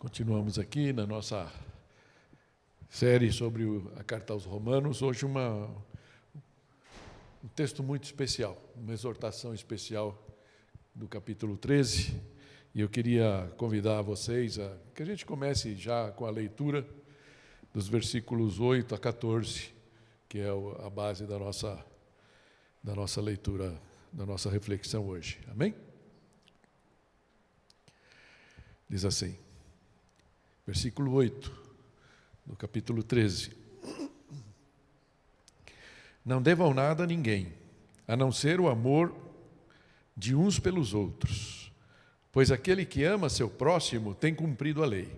Continuamos aqui na nossa série sobre a Carta aos Romanos. Hoje um texto muito especial, uma exortação especial do capítulo 13. E eu queria convidar vocês a que a gente comece já com a leitura dos versículos 8 a 14, que é a base da nossa leitura, da nossa reflexão hoje. Amém? Diz assim, versículo 8, do capítulo 13. Não devam nada a ninguém, a não ser o amor de uns pelos outros, pois aquele que ama seu próximo tem cumprido a lei.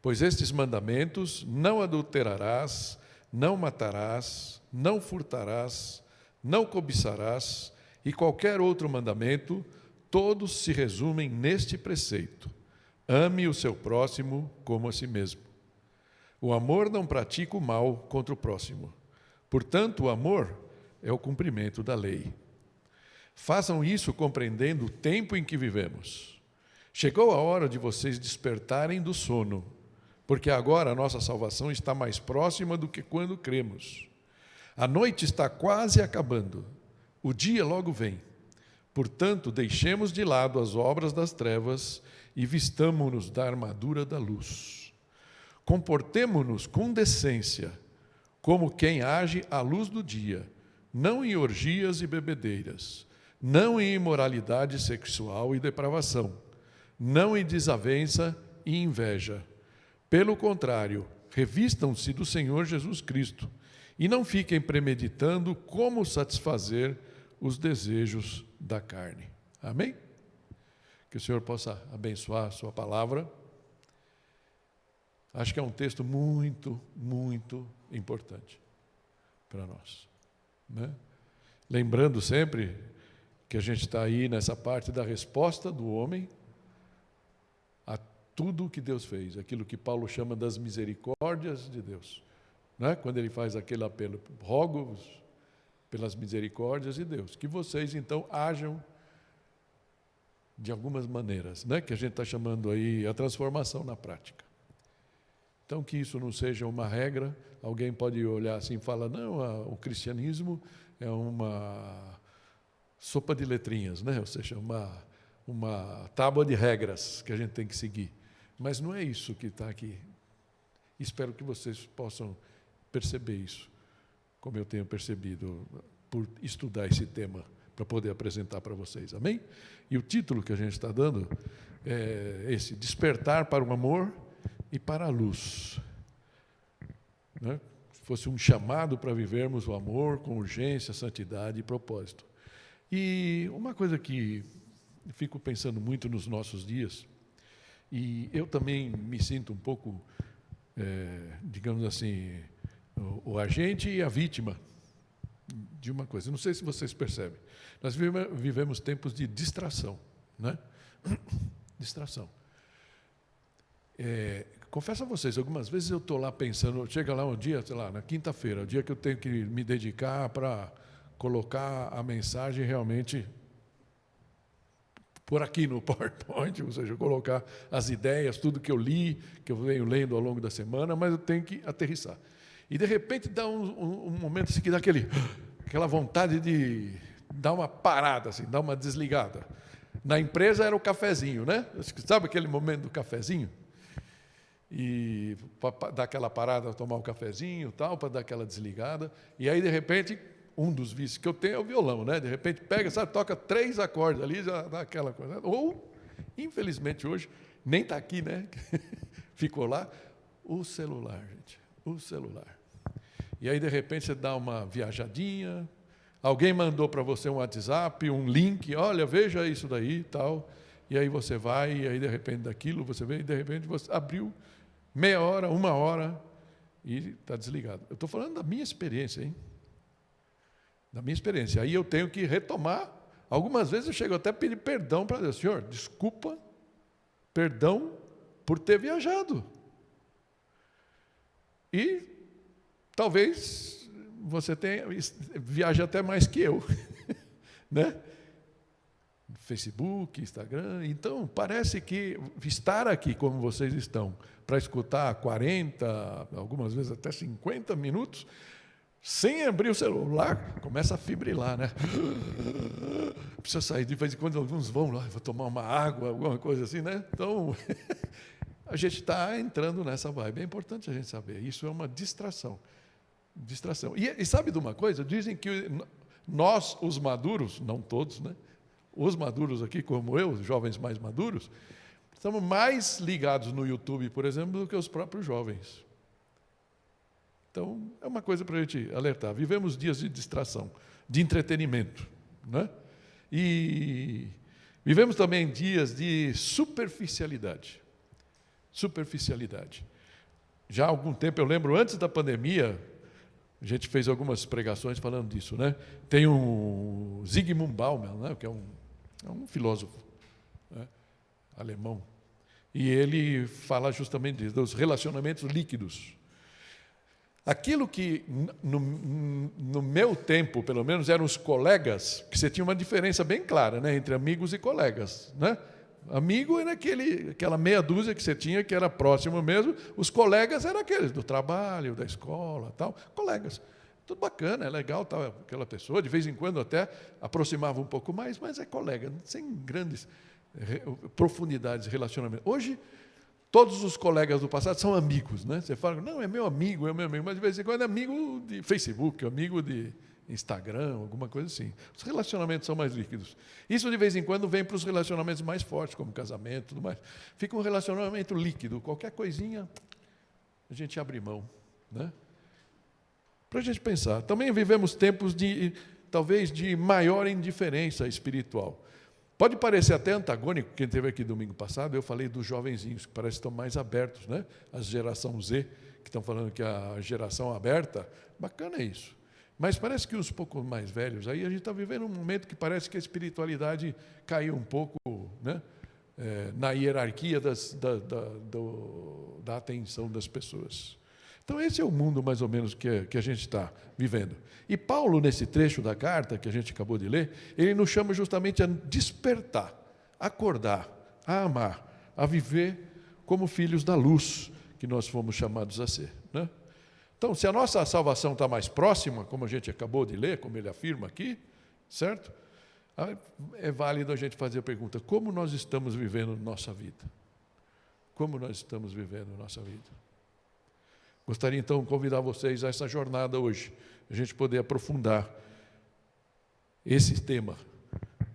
Pois estes mandamentos: não adulterarás, não matarás, não furtarás, não cobiçarás, e qualquer outro mandamento, todos se resumem neste preceito: ame o seu próximo como a si mesmo. O amor não pratica o mal contra o próximo. Portanto, o amor é o cumprimento da lei. Façam isso compreendendo o tempo em que vivemos. Chegou a hora de vocês despertarem do sono, porque agora a nossa salvação está mais próxima do que quando cremos. A noite está quase acabando, o dia logo vem. Portanto, deixemos de lado as obras das trevas e vistamo-nos da armadura da luz. Comportemo-nos com decência, como quem age à luz do dia, não em orgias e bebedeiras, não em imoralidade sexual e depravação, não em desavença e inveja. Pelo contrário, revistam-se do Senhor Jesus Cristo e não fiquem premeditando como satisfazer os desejos da carne. Amém? Que o Senhor possa abençoar a sua palavra. Acho que é um texto muito, muito importante para nós, né? Lembrando sempre que a gente está aí nessa parte da resposta do homem a tudo o que Deus fez, aquilo que Paulo chama das misericórdias de Deus, né? Quando ele faz aquele apelo: rogo pelas misericórdias de Deus, que vocês então hajam de algumas maneiras, né? Que a gente está chamando aí a transformação na prática. Então, que isso não seja uma regra. Alguém pode olhar assim e falar: não, o cristianismo é uma sopa de letrinhas, né? Ou seja, uma tábua de regras que a gente tem que seguir. Mas não é isso que está aqui. Espero que vocês possam perceber isso, como eu tenho percebido, por estudar esse tema, para poder apresentar para vocês. Amém? E o título que a gente está dando é esse: Despertar para o Amor e para a Luz. Né? Se fosse um chamado para vivermos o amor com urgência, santidade e propósito. E uma coisa que eu fico pensando muito nos nossos dias, e eu também me sinto um pouco, digamos assim, o agente e a vítima de uma coisa. Não sei se vocês percebem. Nós vivemos tempos de distração, né? Distração. Confesso a vocês, algumas vezes eu estou lá pensando, chega lá um dia, sei lá, na quinta-feira, o dia que eu tenho que me dedicar para colocar a mensagem realmente por aqui no PowerPoint, ou seja, colocar as ideias, tudo que eu li, que eu venho lendo ao longo da semana, mas eu tenho que aterrissar. E, de repente, dá um momento assim, que dá aquela vontade de dar uma parada, assim, dar uma desligada. Na empresa era o cafezinho, né? Sabe aquele momento do cafezinho? E para dar aquela parada, tomar um cafezinho, tal, para dar aquela desligada. E aí, de repente, um dos vícios que eu tenho é o violão, né? De repente pega, sabe, toca 3 acordes ali, já dá aquela coisa. Ou, infelizmente, hoje, nem está aqui, né? Ficou lá, o celular, gente, o celular. E aí, de repente, você dá uma viajadinha, alguém mandou para você um WhatsApp, um link, olha, veja isso daí e tal. E aí você vai, e aí, de repente, daquilo, você vê, e de repente você abriu meia hora, 1 hora, e está desligado. Eu estou falando da minha experiência, hein? Da minha experiência. Aí eu tenho que retomar. Algumas vezes eu chego até a pedir perdão para Deus. Senhor, desculpa, perdão por ter viajado. E talvez você viaje até mais que eu, né? Facebook, Instagram. Então, parece que estar aqui como vocês estão, para escutar 40, algumas vezes até 50 minutos, sem abrir o celular, começa a fibrilar, né? Precisa sair, de vez em quando alguns vão lá, vou tomar uma água, alguma coisa assim, né? Então, a gente está entrando nessa vibe. É importante a gente saber, isso é uma distração. E sabe de uma coisa? Dizem que nós, os maduros, não todos, né? Os maduros aqui, como eu, os jovens mais maduros, estamos mais ligados no YouTube, por exemplo, do que os próprios jovens. Então, é uma coisa para a gente alertar. Vivemos dias de distração, de entretenimento, né? E vivemos também dias de superficialidade. Já há algum tempo, eu lembro, antes da pandemia, a gente fez algumas pregações falando disso, né? Tem um Zygmunt Bauman, né? Que é um filósofo, né? Alemão, e ele fala justamente disso, dos relacionamentos líquidos. Aquilo que, no meu tempo, pelo menos, eram os colegas, que você tinha uma diferença bem clara, né, entre amigos e colegas, né? Amigo era aquela meia dúzia que você tinha, que era próximo mesmo. Os colegas eram aqueles do trabalho, da escola, tal. Colegas. Tudo bacana, é legal, tal, aquela pessoa. De vez em quando até aproximava um pouco mais, mas é colega, sem grandes profundidades de relacionamento. Hoje, todos os colegas do passado são amigos, né? Você fala, não, é meu amigo, mas de vez em quando é amigo de Facebook, amigo de Instagram, alguma coisa assim. Os relacionamentos são mais líquidos. Isso, de vez em quando, vem para os relacionamentos mais fortes, como casamento e tudo mais. Fica um relacionamento líquido. Qualquer coisinha, a gente abre mão, né? Para a gente pensar. Também vivemos tempos talvez, de maior indiferença espiritual. Pode parecer até antagônico, quem esteve aqui domingo passado, eu falei dos jovenzinhos, que parece que estão mais abertos, né? A geração Z, que estão falando que a geração aberta, bacana isso. Mas parece que os pouco mais velhos, aí a gente está vivendo um momento que parece que a espiritualidade caiu um pouco, né? Na hierarquia da atenção das pessoas. Então, esse é o mundo, mais ou menos, que a gente está vivendo. E Paulo, nesse trecho da carta que a gente acabou de ler, ele nos chama justamente a despertar, a acordar, a amar, a viver como filhos da luz, que nós fomos chamados a ser, né? Então, se a nossa salvação está mais próxima, como a gente acabou de ler, como ele afirma aqui, certo? É válido a gente fazer a pergunta, como nós estamos vivendo nossa vida? Como nós estamos vivendo nossa vida? Gostaria, então, de convidar vocês a essa jornada hoje, a gente poder aprofundar esse tema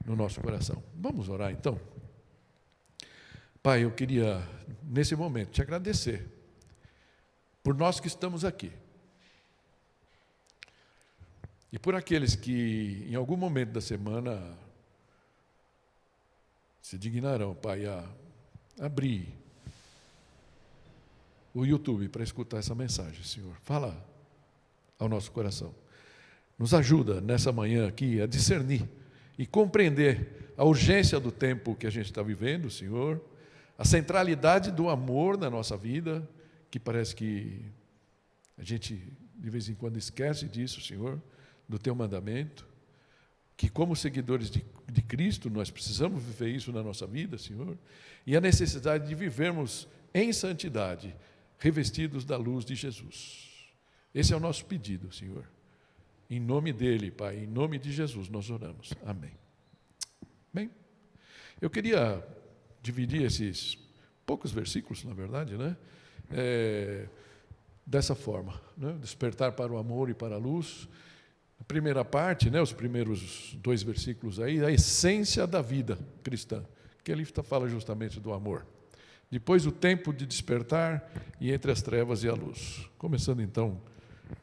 no nosso coração. Vamos orar, então? Pai, eu queria, nesse momento, te agradecer por nós que estamos aqui e por aqueles que, em algum momento da semana, se dignarão, Pai, a abrir o YouTube para escutar essa mensagem, Senhor. Fala ao nosso coração. Nos ajuda nessa manhã aqui a discernir e compreender a urgência do tempo que a gente está vivendo, Senhor, a centralidade do amor na nossa vida, que parece que a gente de vez em quando esquece disso, Senhor, do Teu mandamento, que como seguidores de Cristo nós precisamos viver isso na nossa vida, Senhor, e a necessidade de vivermos em santidade, revestidos da luz de Jesus. Esse é o nosso pedido, Senhor. Em nome dEle, Pai, em nome de Jesus, nós oramos. Amém. Bem, eu queria dividir esses poucos versículos, na verdade, né? Dessa forma, né? Despertar para o amor e para a luz. A primeira parte, né? Os primeiros 2 versículos aí, a essência da vida cristã, que ele fala justamente do amor. Depois o tempo de despertar e entre as trevas e a luz. Começando então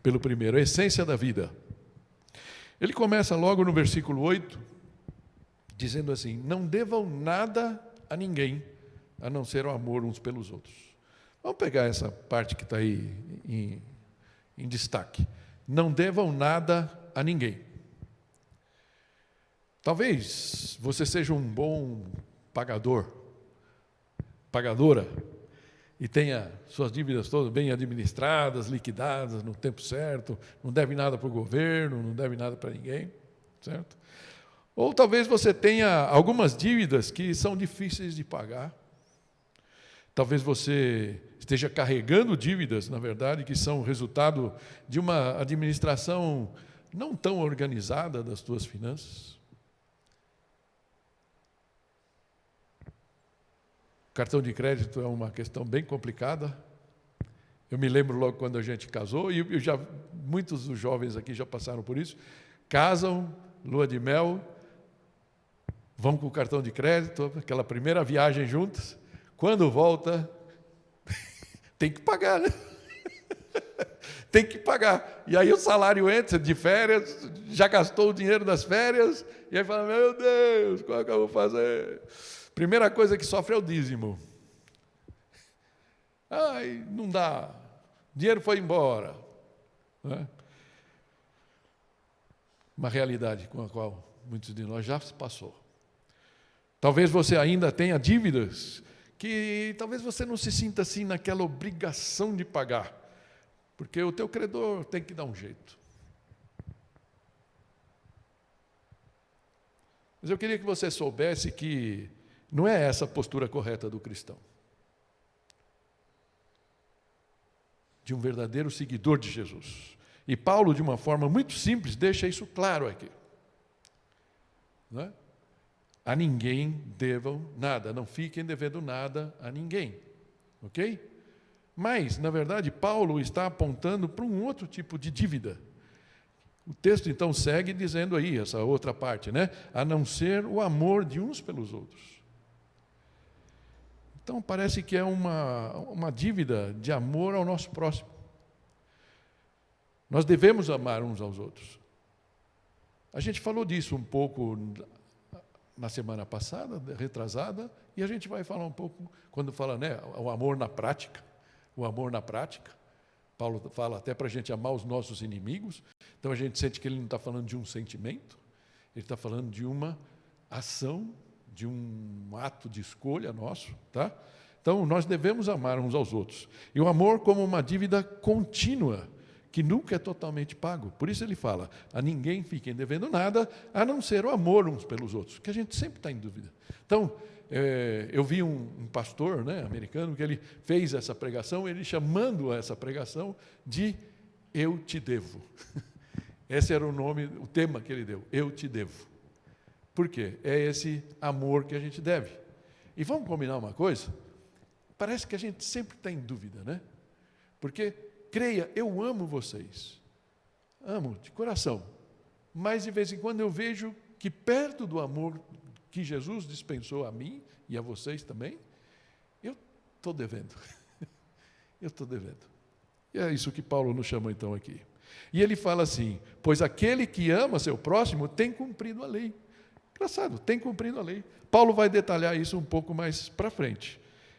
pelo primeiro, a essência da vida. Ele começa logo no versículo 8, dizendo assim, não devam nada a ninguém, a não ser o amor uns pelos outros. Vamos pegar essa parte que está aí em destaque. Não devam nada a ninguém. Talvez você seja um bom pagadora, e tenha suas dívidas todas bem administradas, liquidadas no tempo certo, não deve nada para o governo, não deve nada para ninguém, certo? Ou talvez você tenha algumas dívidas que são difíceis de pagar. Talvez você esteja carregando dívidas, na verdade, que são resultado de uma administração não tão organizada das tuas finanças. Cartão de crédito é uma questão bem complicada. Eu me lembro logo quando a gente casou, e muitos dos jovens aqui já passaram por isso. Casam, lua de mel, vão com o cartão de crédito, aquela primeira viagem juntos. Quando volta, tem que pagar, né? Tem que pagar. E aí o salário entra de férias, já gastou o dinheiro das férias, e aí fala, meu Deus, qual é que eu vou fazer? Primeira coisa que sofre é o dízimo. Ai, não dá. O dinheiro foi embora. Não é? Uma realidade com a qual muitos de nós já se passou. Talvez você ainda tenha dívidas que talvez você não se sinta assim naquela obrigação de pagar, porque o teu credor tem que dar um jeito. Mas eu queria que você soubesse que não é essa a postura correta do cristão, de um verdadeiro seguidor de Jesus. E Paulo, de uma forma muito simples, deixa isso claro aqui. Não é? A ninguém devam nada, não fiquem devendo nada a ninguém, ok? Mas, na verdade, Paulo está apontando para um outro tipo de dívida. O texto, então, segue dizendo aí, essa outra parte, né? A não ser o amor de uns pelos outros. Então, parece que é uma dívida de amor ao nosso próximo. Nós devemos amar uns aos outros. A gente falou disso um pouco na semana passada, retrasada, e a gente vai falar um pouco, quando fala, né, o amor na prática. O amor na prática. Paulo fala até para a gente amar os nossos inimigos. Então a gente sente que ele não está falando de um sentimento, ele está falando de uma ação, de um ato de escolha nosso, tá? Então nós devemos amar uns aos outros. E o amor como uma dívida contínua, que nunca é totalmente pago. Por isso ele fala, a ninguém fiquem devendo nada, a não ser o amor uns pelos outros, que a gente sempre está em dúvida. Então, eu vi um pastor, né, americano, que ele fez essa pregação, ele chamando essa pregação de Eu Te Devo. Esse era o tema que ele deu, Eu Te Devo. Por quê? É esse amor que a gente deve. E vamos combinar uma coisa? Parece que a gente sempre está em dúvida, né? Porque, creia, eu amo vocês. Amo, de coração. Mas, de vez em quando, eu vejo que perto do amor que Jesus dispensou a mim e a vocês também, eu estou devendo. Eu estou devendo. E é isso que Paulo nos chama então aqui. E ele fala assim, pois aquele que ama seu próximo tem cumprido a lei. Engraçado, tem cumprido a lei. Paulo vai detalhar isso um pouco mais para frente.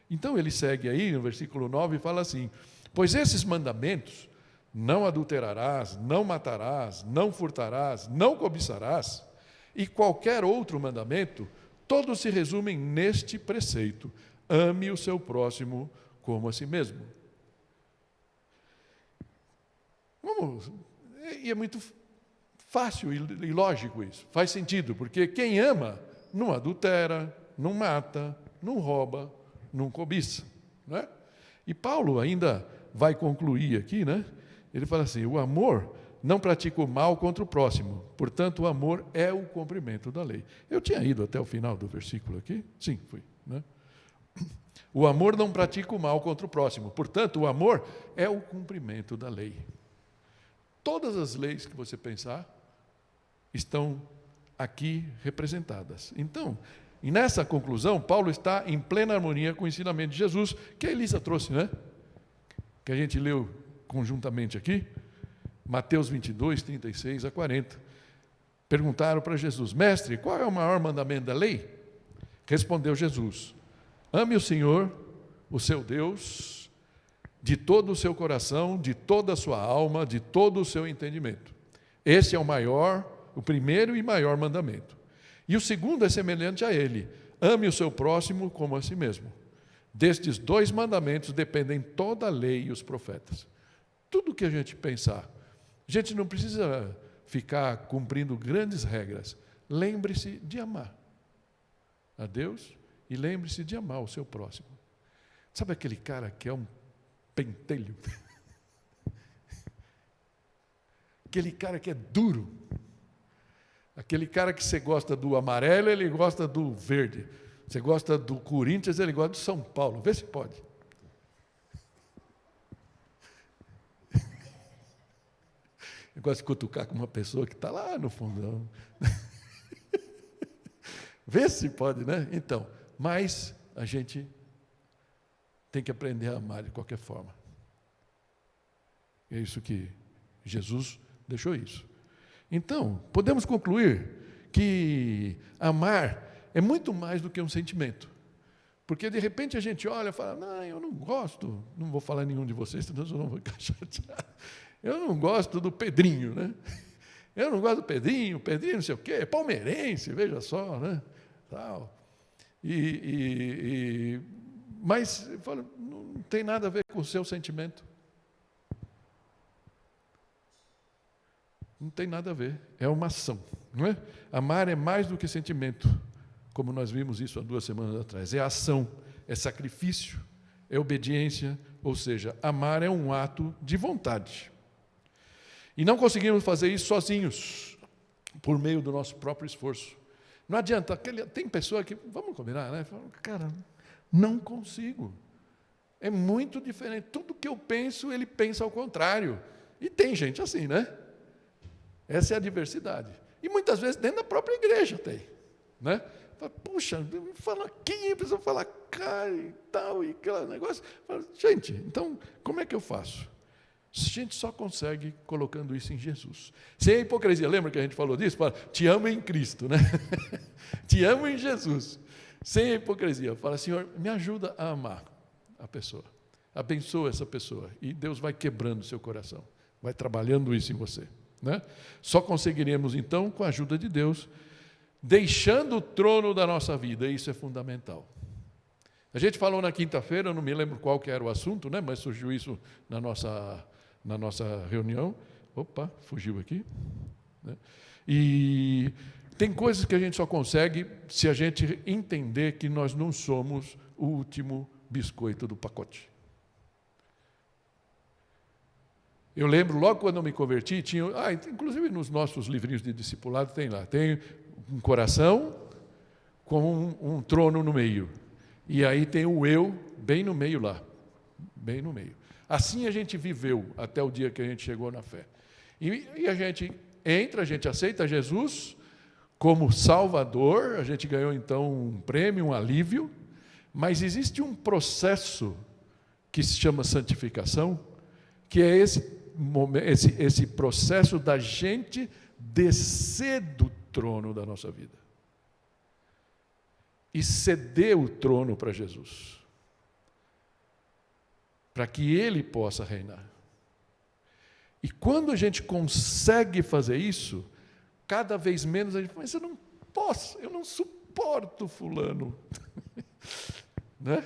Então ele segue aí no versículo 9 e fala assim, pois esses mandamentos, não adulterarás, não matarás, não furtarás, não cobiçarás, e qualquer outro mandamento, todos se resumem neste preceito: ame o seu próximo como a si mesmo. E é muito fácil e lógico isso, faz sentido, porque quem ama não adultera, não mata, não rouba, não cobiça. Não é? E Paulo ainda vai concluir aqui, né? Ele fala assim, o amor não pratica o mal contra o próximo, portanto o amor é o cumprimento da lei. Eu tinha ido até o final do versículo aqui? Sim, fui. Né? O amor não pratica o mal contra o próximo, portanto o amor é o cumprimento da lei. Todas as leis que você pensar estão aqui representadas. Então, e nessa conclusão, Paulo está em plena harmonia com o ensinamento de Jesus, que a Elisa trouxe, né? Que a gente leu conjuntamente aqui, Mateus 22, 36 a 40. Perguntaram para Jesus, mestre, qual é o maior mandamento da lei? Respondeu Jesus, ame o Senhor, o seu Deus, de todo o seu coração, de toda a sua alma, de todo o seu entendimento. Esse é o primeiro e maior mandamento. E o segundo é semelhante a ele, ame o seu próximo como a si mesmo. Destes dois mandamentos dependem toda a lei e os profetas. Tudo que a gente pensar, a gente não precisa ficar cumprindo grandes regras. lembre-se de amar a Deus e lembre-se de amar o seu próximo. Sabe aquele cara que é um pentelho? Aquele cara que é duro. Aquele cara que você gosta do amarelo, ele gosta do verde. Você gosta do Corinthians, ele gosta do São Paulo. Vê se pode. Eu gosto de cutucar com uma pessoa que está lá no fundão. Vê se pode, né? Então, mas a gente tem que aprender a amar de qualquer forma. É isso que Jesus deixou isso. Então, podemos concluir que amar é muito mais do que um sentimento. Porque, de repente, a gente olha e fala, não, eu não gosto, não vou falar nenhum de vocês, senão eu não vou ficar chateado. Eu não gosto do Pedrinho, né? Eu não gosto do Pedrinho não sei o quê, é palmeirense, veja só, né? Tal. Mas, eu falo, não tem nada a ver com o seu sentimento. Não tem nada a ver, é uma ação, não é? Amar é mais do que sentimento, como nós vimos isso há 2 semanas atrás. É ação, é sacrifício, é obediência, ou seja, amar é um ato de vontade. E não conseguimos fazer isso sozinhos, por meio do nosso próprio esforço. Não adianta, tem pessoa que, vamos combinar, né? Fala, cara, não consigo. É muito diferente. Tudo que eu penso, ele pensa ao contrário. E tem gente assim, né? Essa é a diversidade. E muitas vezes dentro da própria igreja tem. Né? Puxa, fala aqui, a pessoa fala cá e tal, e aquele negócio. Fala, gente, então, como é que eu faço? A gente só consegue colocando isso em Jesus. Sem a hipocrisia, lembra que a gente falou disso? Fala, te amo em Cristo, né? Te amo em Jesus. Sem a hipocrisia. Fala, Senhor, me ajuda a amar a pessoa. Abençoa essa pessoa. E Deus vai quebrando o seu coração. Vai trabalhando isso em você. Né? Só conseguiremos, então, com a ajuda de Deus, deixando o trono da nossa vida. Isso é fundamental. A gente falou na quinta-feira, eu não me lembro qual que era o assunto, né? Mas surgiu isso na nossa reunião. Opa, fugiu aqui. Né? E tem coisas que a gente só consegue se a gente entender que nós não somos o último biscoito do pacote. Eu lembro, logo quando eu me converti, tinha, inclusive nos nossos livrinhos de discipulado tem lá, tem um coração com um trono no meio. E aí tem o eu bem no meio lá, bem no meio. Assim a gente viveu até o dia que a gente chegou na fé. E a gente entra, a gente aceita Jesus como Salvador, a gente ganhou então um prêmio, um alívio, mas existe um processo que se chama santificação, que é esse processo da gente descer do trono da nossa vida e ceder o trono para Jesus, para que Ele possa reinar. E quando a gente consegue fazer isso, cada vez menos a gente fala, mas eu não posso, eu não suporto fulano. Né?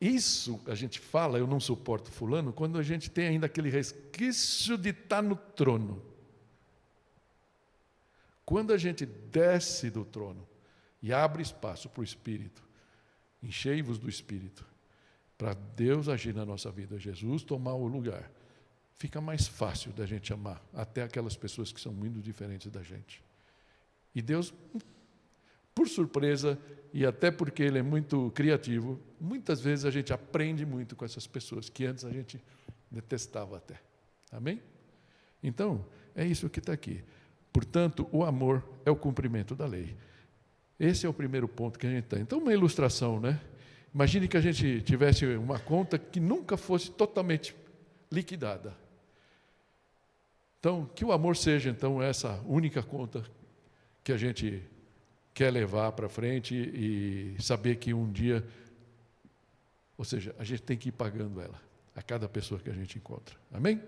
Isso a gente fala, eu não suporto fulano, quando a gente tem ainda aquele resquício de estar no trono. Quando a gente desce do trono e abre espaço para o Espírito, enchei-vos do Espírito, para Deus agir na nossa vida, Jesus tomar o lugar, fica mais fácil da gente amar até aquelas pessoas que são muito diferentes da gente. E Deus, por surpresa, e até porque Ele é muito criativo, muitas vezes a gente aprende muito com essas pessoas, que antes a gente detestava até. Amém? Então, é isso que está aqui. Portanto, o amor é o cumprimento da lei. Esse é o primeiro ponto que a gente tem. Então, uma ilustração, né? Imagine que a gente tivesse uma conta que nunca fosse totalmente liquidada. Então, que o amor seja, então, essa única conta que a gente quer levar para frente e saber que um dia, ou seja, a gente tem que ir pagando ela, a cada pessoa que a gente encontra. Amém?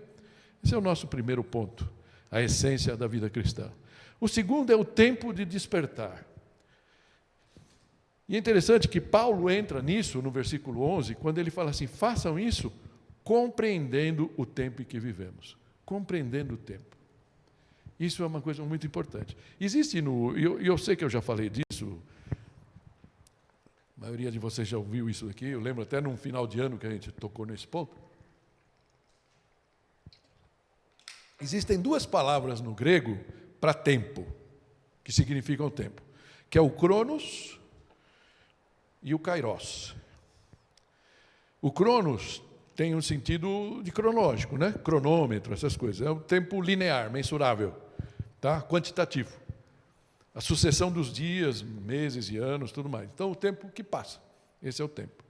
Esse é o nosso primeiro ponto, a essência da vida cristã. O segundo é o tempo de despertar. E é interessante que Paulo entra nisso, no versículo 11, quando ele fala assim, façam isso compreendendo o tempo em que vivemos. Compreendendo o tempo. Isso é uma coisa muito importante. Existe eu sei que eu já falei disso, a maioria de vocês já ouviu isso aqui, eu lembro até num final de ano que a gente tocou nesse ponto. Existem duas palavras no grego para tempo, que significam tempo, que é o cronos e o kairos. O cronos tem um sentido de cronológico, né? Cronômetro, essas coisas. É um tempo linear, mensurável, tá? Quantitativo. A sucessão dos dias, meses e anos, tudo mais. Então, o tempo que passa. Esse é o tempo.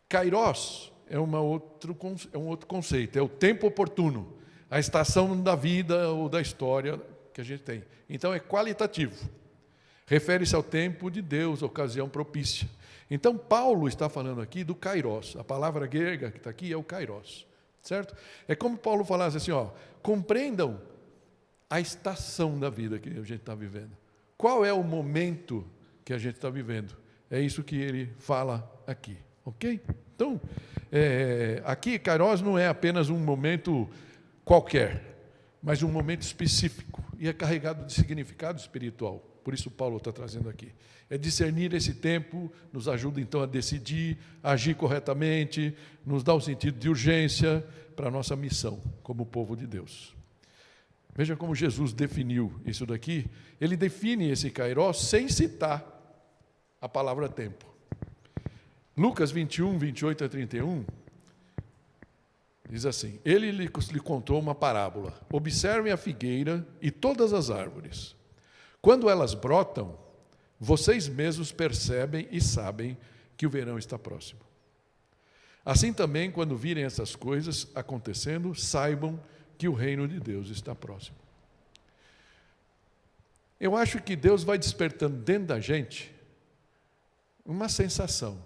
Kairos é um outro conceito, é o tempo oportuno, a estação da vida ou da história que a gente tem. Então, é qualitativo. Refere-se ao tempo de Deus, a ocasião propícia. Então, Paulo está falando aqui do kairos. A palavra grega que está aqui é o kairos. Certo? É como Paulo falasse assim, compreendam a estação da vida que a gente está vivendo. Qual é o momento que a gente está vivendo? É isso que ele fala aqui. Ok? Então, aqui, kairos não é apenas um momento qualquer, mas um momento específico. E é carregado de significado espiritual. Por isso Paulo está trazendo aqui. É discernir esse tempo, nos ajuda então a decidir, a agir corretamente, nos dá o sentido de urgência para a nossa missão como povo de Deus. Veja como Jesus definiu isso daqui. Ele define esse kairos sem citar a palavra tempo. Lucas 21, 28 a 31, diz assim: ele lhe contou uma parábola. Observem a figueira e todas as árvores. Quando elas brotam, vocês mesmos percebem e sabem que o verão está próximo. Assim também, quando virem essas coisas acontecendo, saibam que o reino de Deus está próximo. Eu acho que Deus vai despertando dentro da gente uma sensação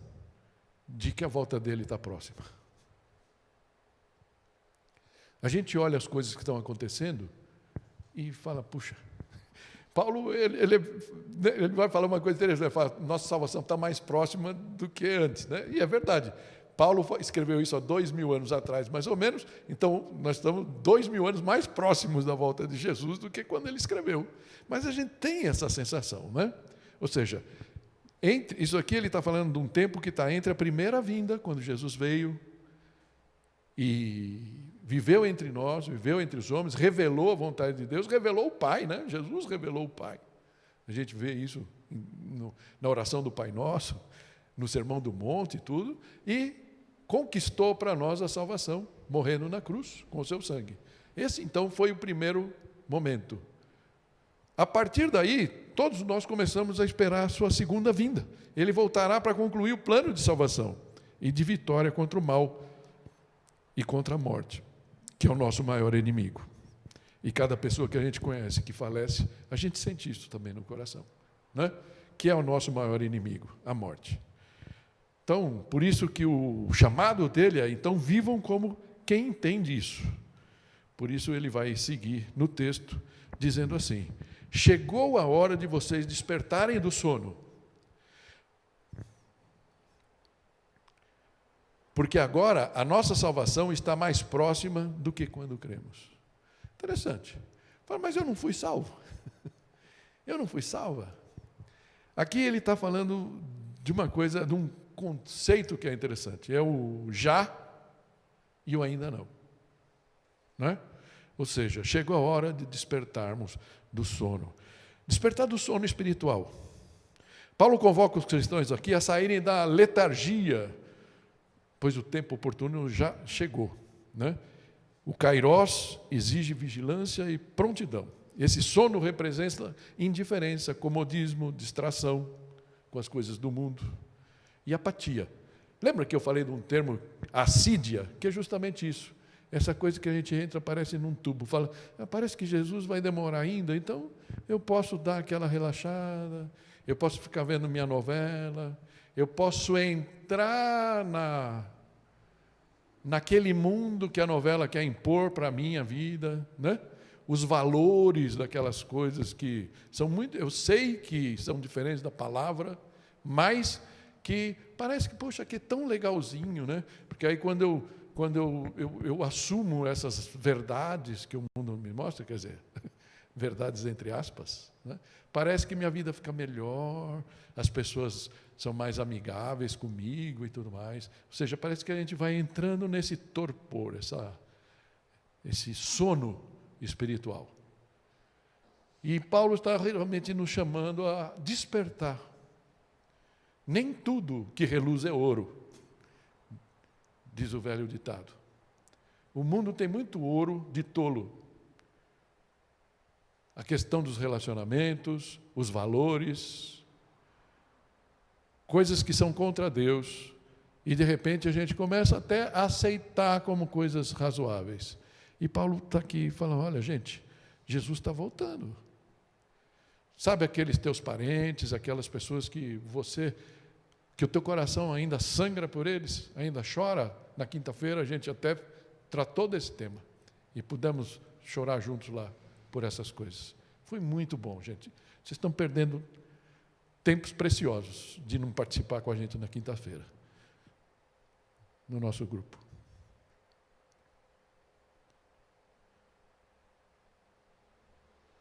de que a volta dele está próxima. A gente olha as coisas que estão acontecendo e fala, puxa, Paulo ele vai falar uma coisa interessante, ele fala, nossa salvação está mais próxima do que antes, né? E é verdade. Paulo escreveu isso há 2000 anos atrás, mais ou menos, então nós estamos 2000 anos mais próximos da volta de Jesus do que quando ele escreveu. Mas a gente tem essa sensação, né? Ou seja, isso aqui ele está falando de um tempo que está entre a primeira vinda, quando Jesus veio e viveu entre nós, viveu entre os homens, revelou a vontade de Deus, revelou o Pai, né? Jesus revelou o Pai. A gente vê isso na oração do Pai Nosso, no Sermão do Monte e tudo, e conquistou para nós a salvação, morrendo na cruz, com o seu sangue. Esse, então, foi o primeiro momento. A partir daí, todos nós começamos a esperar a sua segunda vinda. Ele voltará para concluir o plano de salvação e de vitória contra o mal e contra a morte, que é o nosso maior inimigo. E cada pessoa que a gente conhece que falece, a gente sente isso também no coração, né? Que é o nosso maior inimigo, a morte. Então, por isso que o chamado dele é, então, vivam como quem entende isso. Por isso ele vai seguir no texto, dizendo assim, chegou a hora de vocês despertarem do sono, porque agora a nossa salvação está mais próxima do que quando cremos. Interessante. Fala, mas eu não fui salvo. Eu não fui salva. Aqui ele está falando de uma coisa, de um conceito que é interessante. É o já e o ainda não. Né? Ou seja, chegou a hora de despertarmos do sono. Despertar do sono espiritual. Paulo convoca os cristãos aqui a saírem da letargia, pois o tempo oportuno já chegou, né? O kairos exige vigilância e prontidão. Esse sono representa indiferença, comodismo, distração com as coisas do mundo e apatia. Lembra que eu falei de um termo, assídia, que é justamente isso. Essa coisa que a gente entra, parece num tubo, fala, parece que Jesus vai demorar ainda, então eu posso dar aquela relaxada, eu posso ficar vendo minha novela, eu posso entrar naquele mundo que a novela quer impor para a minha vida, né? Os valores daquelas coisas que são muito, eu sei que são diferentes da palavra, mas que parece que, poxa, aqui é tão legalzinho, né? Porque aí quando eu assumo essas verdades que o mundo me mostra, quer dizer, verdades entre aspas, né? Parece que minha vida fica melhor, as pessoas são mais amigáveis comigo e tudo mais. Ou seja, parece que a gente vai entrando nesse torpor, esse sono espiritual. E Paulo está realmente nos chamando a despertar. Nem tudo que reluz é ouro, diz o velho ditado. O mundo tem muito ouro de tolo. A questão dos relacionamentos, os valores, coisas que são contra Deus, e de repente a gente começa até a aceitar como coisas razoáveis. E Paulo está aqui falando, olha gente, Jesus está voltando. Sabe aqueles teus parentes, aquelas pessoas que o teu coração ainda sangra por eles, ainda chora? Na quinta-feira a gente até tratou desse tema, e pudemos chorar juntos lá por essas coisas. Foi muito bom, gente. Vocês estão perdendo tempos preciosos de não participar com a gente na quinta-feira, no nosso grupo.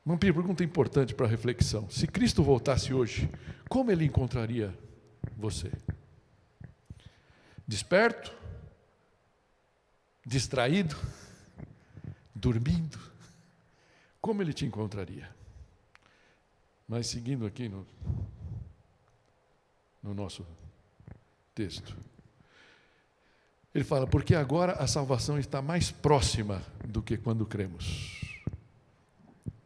Uma pergunta importante para reflexão. Se Cristo voltasse hoje, como Ele encontraria você? Desperto? Distraído? Dormindo? Como Ele te encontraria? Mas seguindo aqui no nosso texto. Ele fala, porque agora a salvação está mais próxima do que quando cremos.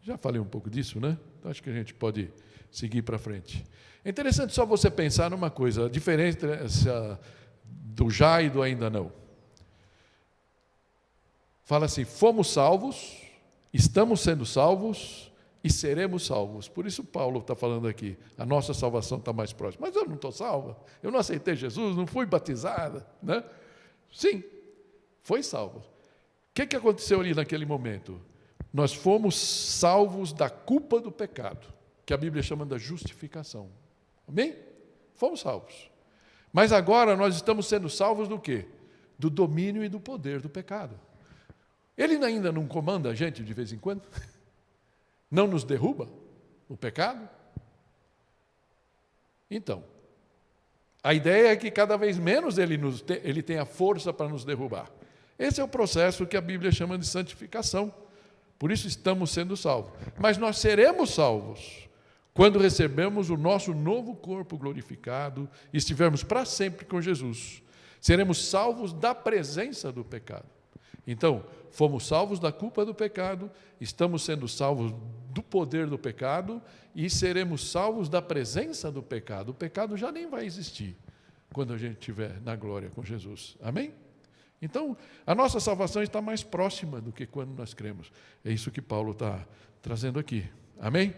Já falei um pouco disso, né? Então acho que a gente pode seguir para frente. É interessante só você pensar numa coisa, a diferença do já e do ainda não. Fala assim, fomos salvos, estamos sendo salvos e seremos salvos. Por isso Paulo está falando aqui, a nossa salvação está mais próxima. Mas eu não estou salva, eu não aceitei Jesus, não fui batizada, né? Sim, foi salvo. O que aconteceu ali naquele momento? Nós fomos salvos da culpa do pecado, que a Bíblia chama da justificação. Amém? Fomos salvos. Mas agora nós estamos sendo salvos do quê? Do domínio e do poder do pecado. Ele ainda não comanda a gente de vez em quando? Não nos derruba o pecado? Então, a ideia é que cada vez menos ele tem a força para nos derrubar. Esse é o processo que a Bíblia chama de santificação. Por isso estamos sendo salvos. Mas nós seremos salvos quando recebemos o nosso novo corpo glorificado e estivermos para sempre com Jesus. Seremos salvos da presença do pecado. Então, fomos salvos da culpa do pecado, estamos sendo salvos do poder do pecado e seremos salvos da presença do pecado. O pecado já nem vai existir quando a gente estiver na glória com Jesus. Amém? Então, a nossa salvação está mais próxima do que quando nós cremos. É isso que Paulo está trazendo aqui. Amém?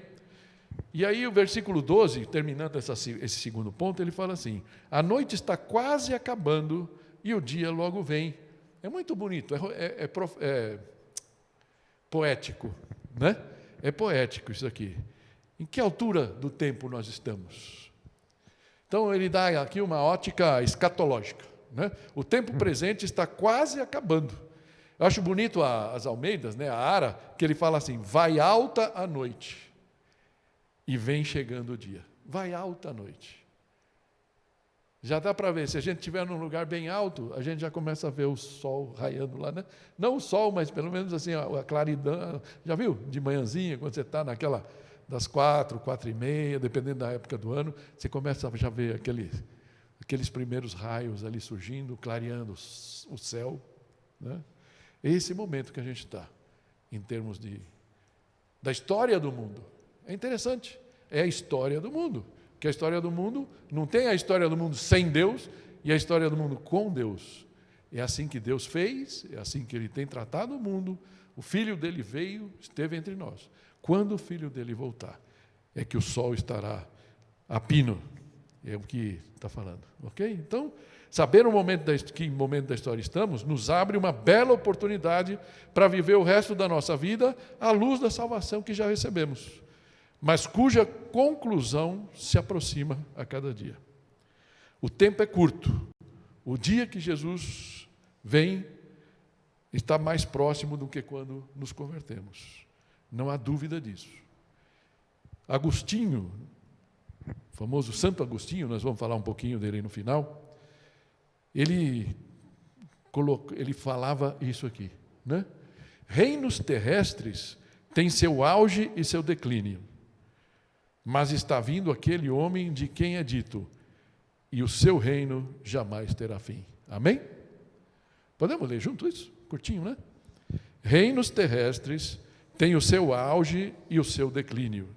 E aí o versículo 12, terminando esse segundo ponto, ele fala assim, a noite está quase acabando e o dia logo vem. É muito bonito, é poético, né? É poético isso aqui. Em que altura do tempo nós estamos? Então ele dá aqui uma ótica escatológica, né? O tempo presente está quase acabando. Eu acho bonito as Almeidas, né? A Ara, que ele fala assim, vai alta a noite e vem chegando o dia. Vai alta a noite. Já dá para ver, se a gente estiver num lugar bem alto, a gente já começa a ver o sol raiando lá, né? Não o sol, mas pelo menos assim, a claridão. Já viu? De manhãzinha, quando você está naquela das 4, 4:30, dependendo da época do ano, você começa a já ver aqueles primeiros raios ali surgindo, clareando o céu, né? É esse momento que a gente está, em termos da história do mundo. É interessante, é a história do mundo. Porque a história do mundo, não tem a história do mundo sem Deus e a história do mundo com Deus. É assim que Deus fez, é assim que Ele tem tratado o mundo. O Filho dele veio, esteve entre nós. Quando o Filho dele voltar, é que o sol estará a pino. É o que está falando, ok? Então, saber que momento da história estamos, nos abre uma bela oportunidade para viver o resto da nossa vida à luz da salvação que já recebemos, mas cuja conclusão se aproxima a cada dia. O tempo é curto. O dia que Jesus vem está mais próximo do que quando nos convertemos. Não há dúvida disso. Agostinho, o famoso Santo Agostinho, nós vamos falar um pouquinho dele no final, ele falava isso aqui, né? Reinos terrestres têm seu auge e seu declínio, mas está vindo aquele homem de quem é dito, e o seu reino jamais terá fim. Amém? Podemos ler junto isso? Curtinho, né? Reinos terrestres têm o seu auge e o seu declínio,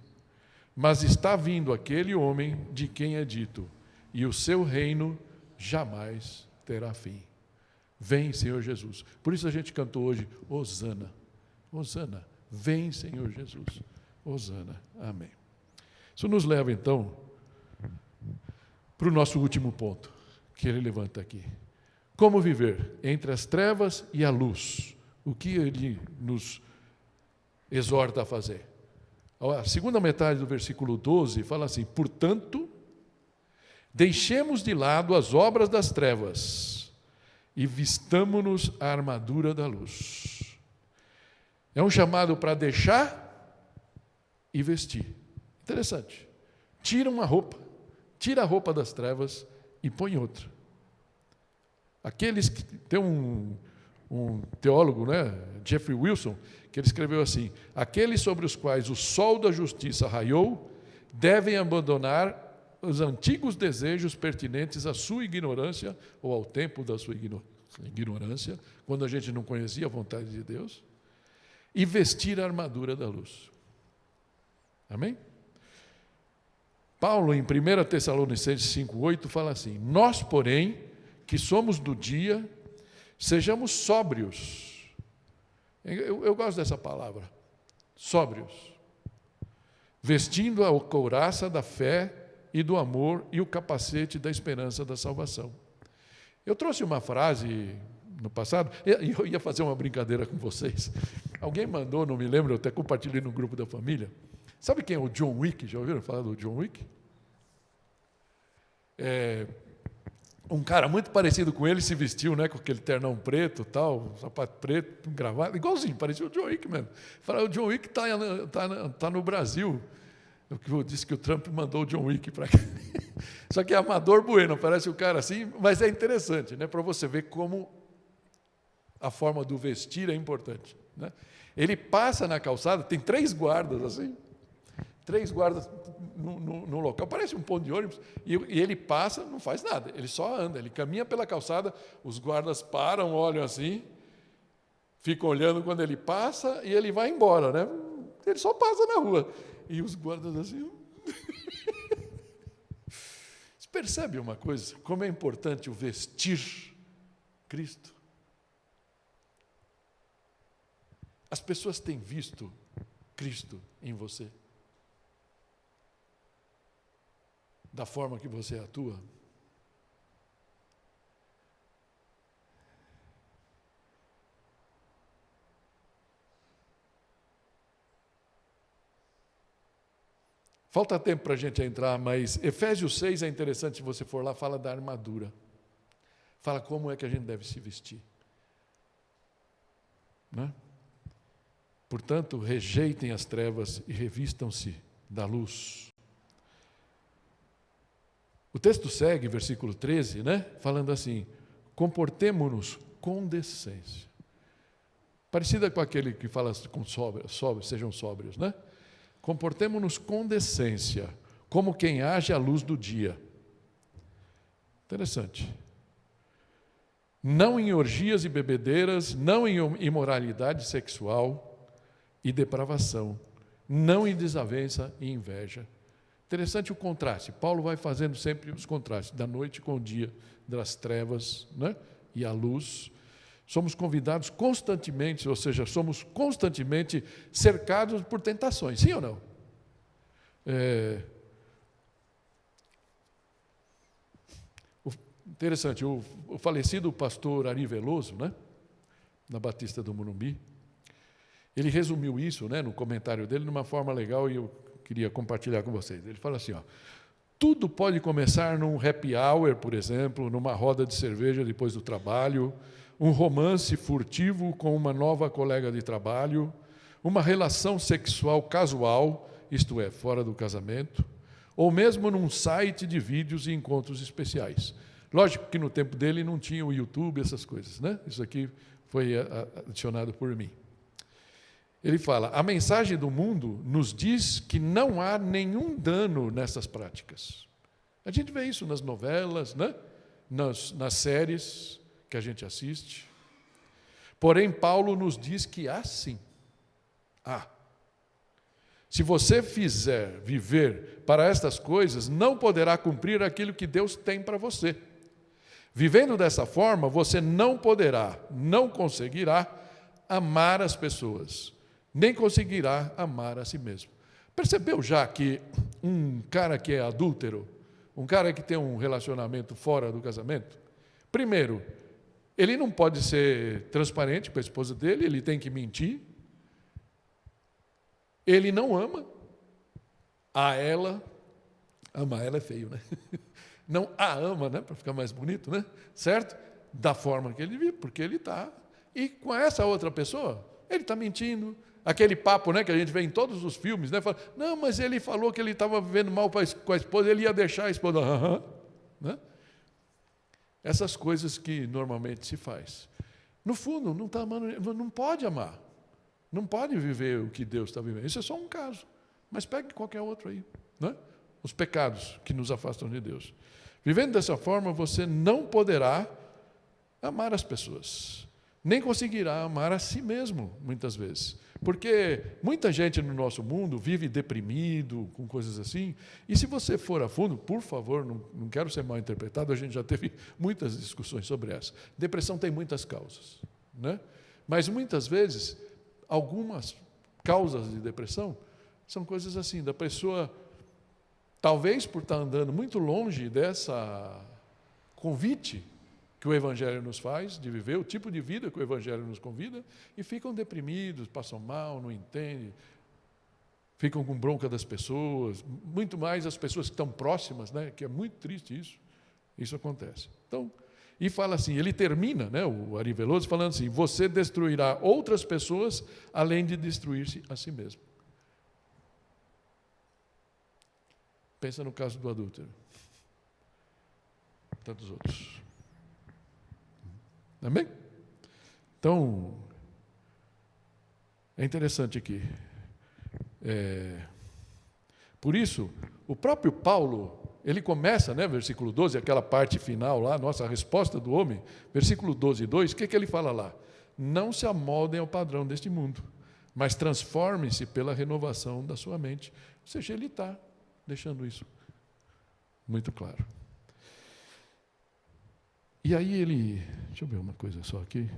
mas está vindo aquele homem de quem é dito, e o seu reino jamais terá fim. Vem, Senhor Jesus. Por isso a gente cantou hoje, Hosana, Hosana, vem, Senhor Jesus, Hosana, amém. Isso nos leva, então, para o nosso último ponto, que ele levanta aqui. Como viver entre as trevas e a luz? O que ele nos exorta a fazer? A segunda metade do versículo 12 fala assim, portanto, deixemos de lado as obras das trevas e vistamo-nos a armadura da luz. É um chamado para deixar e vestir. Interessante. Tira uma roupa, tira a roupa das trevas e põe outra. Aqueles que tem um teólogo, né, Jeffrey Wilson, que ele escreveu assim: aqueles sobre os quais o sol da justiça raiou devem abandonar os antigos desejos pertinentes à sua ignorância ou ao tempo da sua ignorância, quando a gente não conhecia a vontade de Deus, e vestir a armadura da luz. Amém? Paulo, em 1 Tessalonicenses 5,8, fala assim: nós, porém, que somos do dia, sejamos sóbrios. Eu gosto dessa palavra, sóbrios, vestindo a couraça da fé e do amor e o capacete da esperança da salvação. Eu trouxe uma frase no passado, e eu ia fazer uma brincadeira com vocês. Alguém mandou, não me lembro, eu até compartilhei no grupo da família. Sabe quem é o John Wick? Já ouviram falar do John Wick? Um cara muito parecido com ele se vestiu, né, com aquele ternão preto, tal, sapato preto, gravata, igualzinho, parecia o John Wick mesmo. Falaram, o John Wick tá no Brasil. Eu disse que o Trump mandou o John Wick para cá. Só que é amador bueno, parece o cara assim, mas é interessante, né, para você ver como a forma do vestir é importante, né? Ele passa na calçada, tem 3 guardas assim, 3 guardas no local, parece um ponto de ônibus, e ele passa, não faz nada, ele só anda, ele caminha pela calçada, os guardas param, olham assim, ficam olhando quando ele passa e ele vai embora, né? Ele só passa na rua. E os guardas assim... Você percebe uma coisa? Como é importante o vestir Cristo? As pessoas têm visto Cristo em você? Da forma que você atua? Falta tempo para a gente entrar, mas Efésios 6 é interessante, se você for lá, fala da armadura. Fala como é que a gente deve se vestir. Né? Portanto, rejeitem as trevas e revistam-se da luz. O texto segue, versículo 13, né? Falando assim, comportemo-nos com decência. Parecida com aquele que fala com sejam sóbrios, né? Comportemo-nos com decência, como quem age à luz do dia. Interessante. Não em orgias e bebedeiras, não em imoralidade sexual e depravação, não em desavença e inveja. Interessante o contraste. Paulo vai fazendo sempre os contrastes, da noite com o dia, das trevas, né, e a luz. Somos convidados constantemente, ou seja, somos constantemente cercados por tentações, sim ou não? Interessante, o falecido pastor Ari Veloso, né, na Batista do Morumbi, ele resumiu isso, né, no comentário dele de uma forma legal e eu queria compartilhar com vocês. Ele fala assim, tudo pode começar num happy hour, por exemplo, numa roda de cerveja depois do trabalho, um romance furtivo com uma nova colega de trabalho, uma relação sexual casual, isto é, fora do casamento, ou mesmo num site de vídeos e encontros especiais. Lógico que no tempo dele não tinha o YouTube, essas coisas, né? Isso aqui foi adicionado por mim. Ele fala, a mensagem do mundo nos diz que não há nenhum dano nessas práticas. A gente vê isso nas novelas, né? nas séries que a gente assiste. Porém, Paulo nos diz que há sim. Há. Se você fizer viver para estas coisas, não poderá cumprir aquilo que Deus tem para você. Vivendo dessa forma, você não poderá, não conseguirá amar as pessoas, nem conseguirá amar a si mesmo. Percebeu já que um cara que é adúltero, um cara que tem um relacionamento fora do casamento, primeiro, ele não pode ser transparente com a esposa dele, ele tem que mentir, ele não ama a ela, amar ela é feio, né? Não a ama, né? Para ficar mais bonito, né? Certo? Da forma que ele vive, porque ele está. E com essa outra pessoa, ele está mentindo. Aquele papo, né, que a gente vê em todos os filmes, né? Fala, não, mas ele falou que ele estava vivendo mal com a esposa, ele ia deixar a esposa. Né? Essas coisas que normalmente se faz. No fundo, não está amando, não pode amar. Não pode viver o que Deus está vivendo. Isso é só um caso. Mas pegue qualquer outro aí. Né? Os pecados que nos afastam de Deus. Vivendo dessa forma, você não poderá amar as pessoas, nem conseguirá amar a si mesmo, muitas vezes. Porque muita gente no nosso mundo vive deprimido, com coisas assim, e se você for a fundo, por favor, não quero ser mal interpretado, a gente já teve muitas discussões sobre essa. Depressão tem muitas causas, né? Mas muitas vezes, algumas causas de depressão são coisas assim, da pessoa... Talvez por estar andando muito longe dessa convite que o Evangelho nos faz, de viver o tipo de vida que o Evangelho nos convida, e ficam deprimidos, passam mal, não entendem, ficam com bronca das pessoas, muito mais as pessoas que estão próximas, né, que é muito triste isso acontece. Então, e fala assim, ele termina, né, o Ari Veloso, falando assim, você destruirá outras pessoas, além de destruir-se a si mesmo. Pensa no caso do adúltero. Tantos outros. Amém? Então, é interessante aqui. Por isso, o próprio Paulo, ele começa, né, versículo 12, aquela parte final lá, nossa resposta do homem, versículo 12, 2, o que ele fala lá? Não se amoldem ao padrão deste mundo, mas transformem-se pela renovação da sua mente. Ou seja, ele está deixando isso muito claro. E aí ele... Deixa eu ver uma coisa só aqui.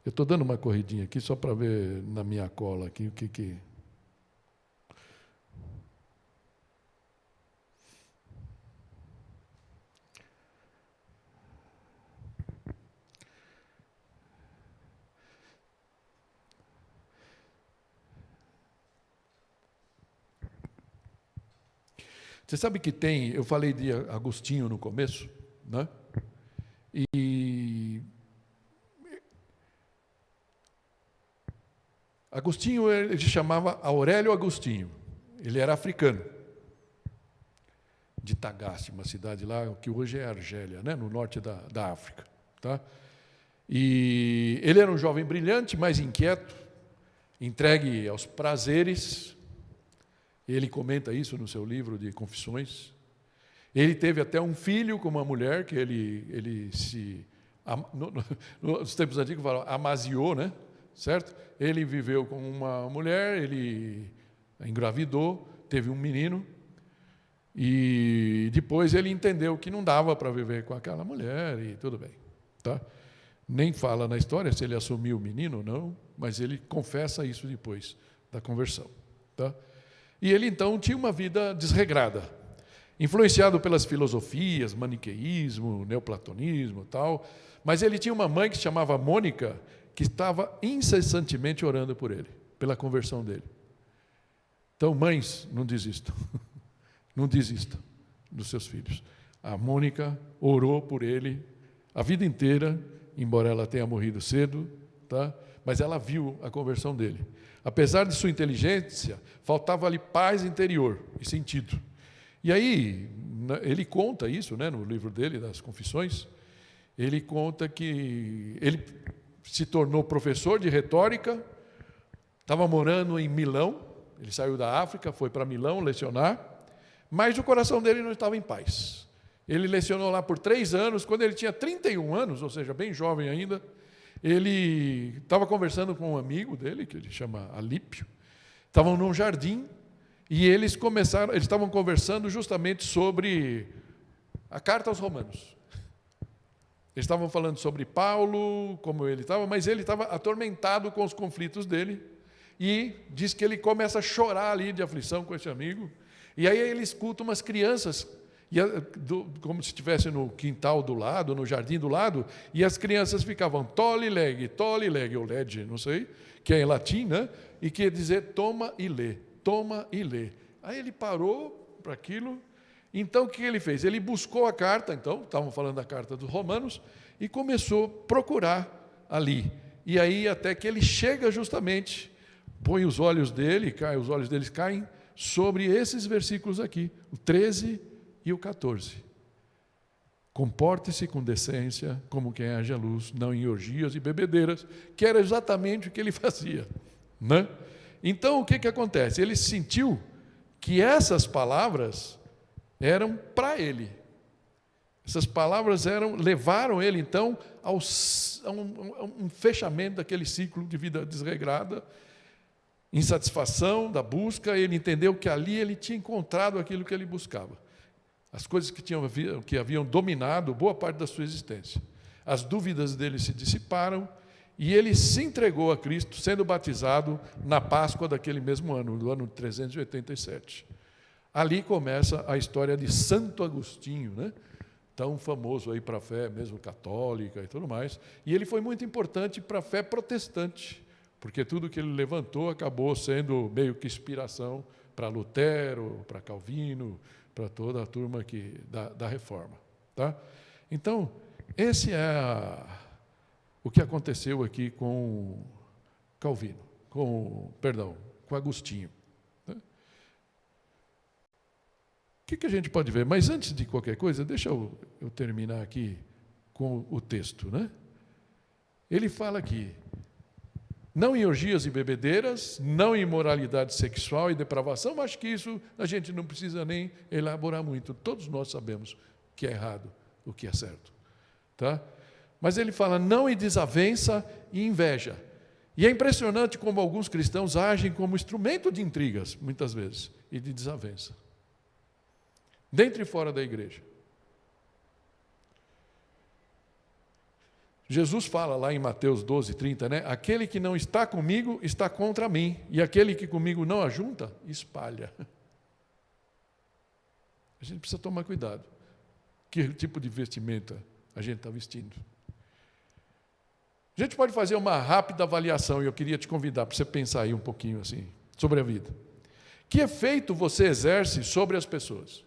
Eu estou dando uma corridinha aqui só para ver na minha cola aqui o que... Você sabe que tem, eu falei de Agostinho no começo, né? E Agostinho, ele se chamava Aurélio Agostinho, ele era africano, de Tagaste, uma cidade lá, que hoje é Argélia, né? No norte da África. Tá? E ele era um jovem brilhante, mas inquieto, entregue aos prazeres. Ele comenta isso no seu livro de Confissões. Ele teve até um filho com uma mulher que ele se... Nos tempos antigos falam, amasiou, né? Certo? Ele viveu com uma mulher, ele engravidou, teve um menino, e depois ele entendeu que não dava para viver com aquela mulher, e tudo bem. Tá? Nem fala na história se ele assumiu o menino ou não, mas ele confessa isso depois da conversão. Tá? E ele, então, tinha uma vida desregrada, influenciado pelas filosofias, maniqueísmo, neoplatonismo e tal, mas ele tinha uma mãe que se chamava Mônica, que estava incessantemente orando por ele, pela conversão dele. Então, mães, não desistam. Não desistam dos seus filhos. A Mônica orou por ele a vida inteira embora ela tenha morrido cedo, tá? Mas ela viu a conversão dele. Apesar de sua inteligência, faltava-lhe paz interior e sentido. E aí, ele conta isso, né, no livro dele, das Confissões. Ele conta que ele se tornou professor de retórica, estava morando em Milão, ele saiu da África, foi para Milão lecionar, mas o coração dele não estava em paz. Ele lecionou lá por 3 anos, quando ele tinha 31 anos, ou seja, bem jovem ainda, ele estava conversando com um amigo dele, que ele chama Alípio, estavam num jardim, e eles estavam conversando justamente sobre a carta aos Romanos. Eles estavam falando sobre Paulo, como ele estava, mas ele estava atormentado com os conflitos dele, e diz que ele começa a chorar ali de aflição com esse amigo, e aí ele escuta umas crianças, como se estivesse no quintal do lado, no jardim do lado, e as crianças ficavam tole lege, ou lege, não sei, que é em latim, né? E quer dizer toma e lê, toma e lê. Aí ele parou para aquilo. Então, o que ele fez? Ele buscou a carta, então, estavam falando da carta dos Romanos, e começou a procurar ali. E aí, até que ele chega justamente, põe os olhos deles caem sobre esses versículos aqui, o 13 e o 14. Comporte-se com decência, como quem age à luz, não em orgias e bebedeiras, que era exatamente o que ele fazia, né? Então, o que acontece? Ele sentiu que essas palavras eram para ele. Essas palavras levaram ele, então, a um fechamento daquele ciclo de vida desregrada, insatisfação da busca. Ele entendeu que ali ele tinha encontrado aquilo que ele buscava. As coisas que haviam dominado boa parte da sua existência. As dúvidas dele se dissiparam e ele se entregou a Cristo, sendo batizado na Páscoa daquele mesmo ano, no ano 387. Ali começa a história de Santo Agostinho, né? Tão famoso aí para a fé mesmo católica e tudo mais. E ele foi muito importante para a fé protestante, porque tudo que ele levantou acabou sendo meio que inspiração para Lutero, para Calvino, para toda a turma da Reforma. Tá? Então, esse é o que aconteceu aqui com Calvino, com Agostinho. O que a gente pode ver? Mas antes de qualquer coisa, deixa eu terminar aqui com o texto, né? Ele fala aqui, não em orgias e bebedeiras, não em imoralidade sexual e depravação. Acho que isso a gente não precisa nem elaborar muito. Todos nós sabemos o que é errado, o que é certo. Tá? Mas ele fala não em desavença e inveja. E é impressionante como alguns cristãos agem como instrumento de intrigas, muitas vezes, e de desavença. Dentro e fora da igreja. Jesus fala lá em Mateus 12:30, né? Aquele que não está comigo está contra mim, e aquele que comigo não ajunta, espalha. A gente precisa tomar cuidado. Que tipo de vestimenta a gente está vestindo? A gente pode fazer uma rápida avaliação, e eu queria te convidar para você pensar aí um pouquinho assim, sobre a vida. Que efeito você exerce sobre as pessoas?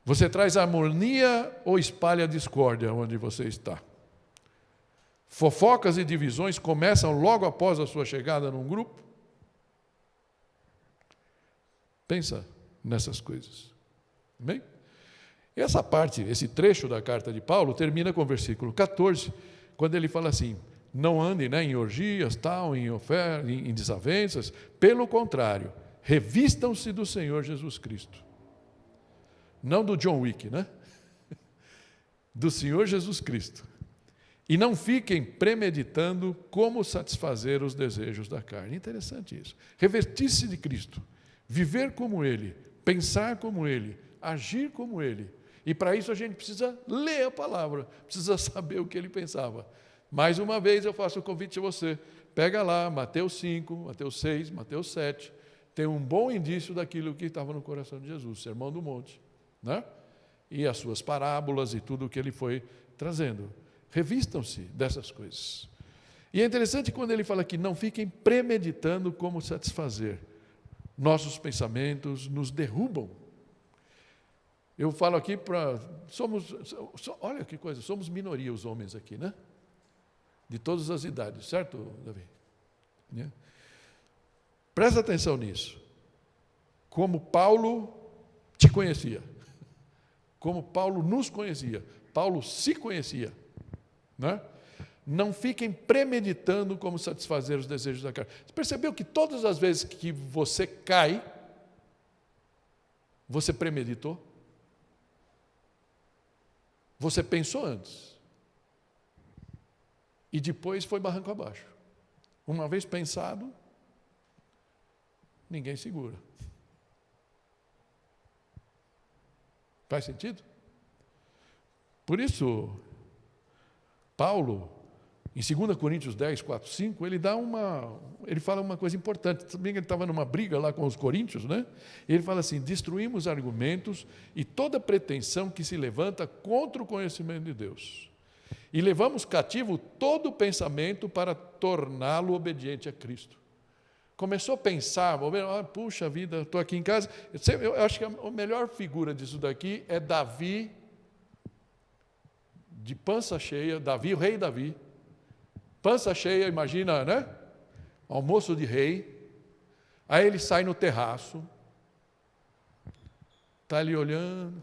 Você traz harmonia ou espalha discórdia onde você está? Fofocas e divisões começam logo após a sua chegada num grupo? Pensa nessas coisas. Bem? E essa parte, esse trecho da carta de Paulo, termina com o versículo 14, quando ele fala assim, não andem, né, em orgias, em desavenças, pelo contrário, revistam-se do Senhor Jesus Cristo. Não do John Wick, né? Do Senhor Jesus Cristo. E não fiquem premeditando como satisfazer os desejos da carne. Interessante isso. Revestir-se de Cristo, viver como Ele, pensar como Ele, agir como Ele. E para isso a gente precisa ler a palavra, precisa saber o que Ele pensava. Mais uma vez eu faço o convite a você. Pega lá Mateus 5, Mateus 6, Mateus 7. Tem um bom indício daquilo que estava no coração de Jesus, Sermão do Monte. Né? E as suas parábolas e tudo o que ele foi trazendo. Revistam-se dessas coisas. E é interessante quando ele fala que não fiquem premeditando como satisfazer. Nossos pensamentos nos derrubam. Eu falo aqui para... olha que coisa, somos minoria os homens aqui, né? De todas as idades, certo, Davi? Né? Presta atenção nisso. Como Paulo te conhecia. Como Paulo nos conhecia. Paulo se conhecia. Né? Não fiquem premeditando como satisfazer os desejos da carne. Você percebeu que todas as vezes que você cai, você premeditou? Você pensou antes. E depois foi barranco abaixo. Uma vez pensado, ninguém segura. Faz sentido? Por isso, Paulo, em 2 Coríntios 10, 4, 5, ele fala uma coisa importante. Também ele estava numa briga lá com os coríntios, né? Ele fala assim: destruímos argumentos e toda pretensão que se levanta contra o conhecimento de Deus. E levamos cativo todo pensamento para torná-lo obediente a Cristo. Começou a pensar, puxa vida, estou aqui em casa. Eu acho que a melhor figura disso daqui é Davi, de pança cheia, Davi, o rei Davi, pança cheia, imagina, né? Almoço de rei. Aí ele sai no terraço, está ali olhando,